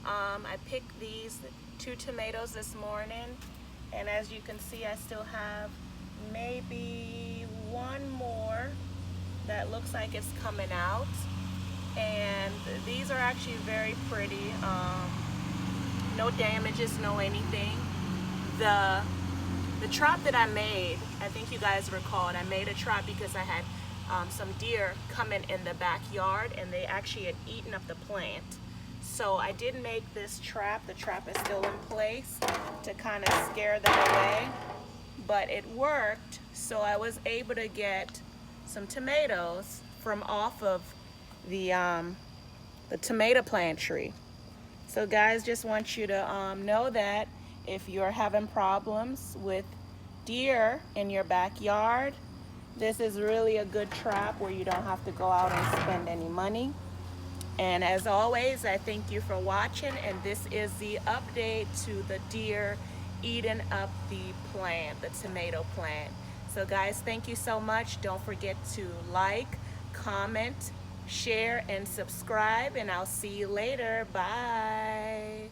I picked these 2 tomatoes this morning, and as you can see, I still have maybe one more that looks like it's coming out. And these are actually very pretty. No damages, no anything. The trap that I made, I think you guys recalled, I made a trap because I had some deer coming in the backyard and they actually had eaten up the plant. So I did make this trap. The trap is still in place to kind of scare them away, but it worked. So I was able to get some tomatoes from off of the tomato plant tree. So guys, just want you to know that if you're having problems with deer in your backyard, this is really a good trap where you don't have to go out and spend any money. And as always, I thank you for watching, and this is the update to the deer eating up the plant, the tomato plant. So guys, thank you so much. Don't forget to like, comment, share, and subscribe, and I'll see you later. Bye.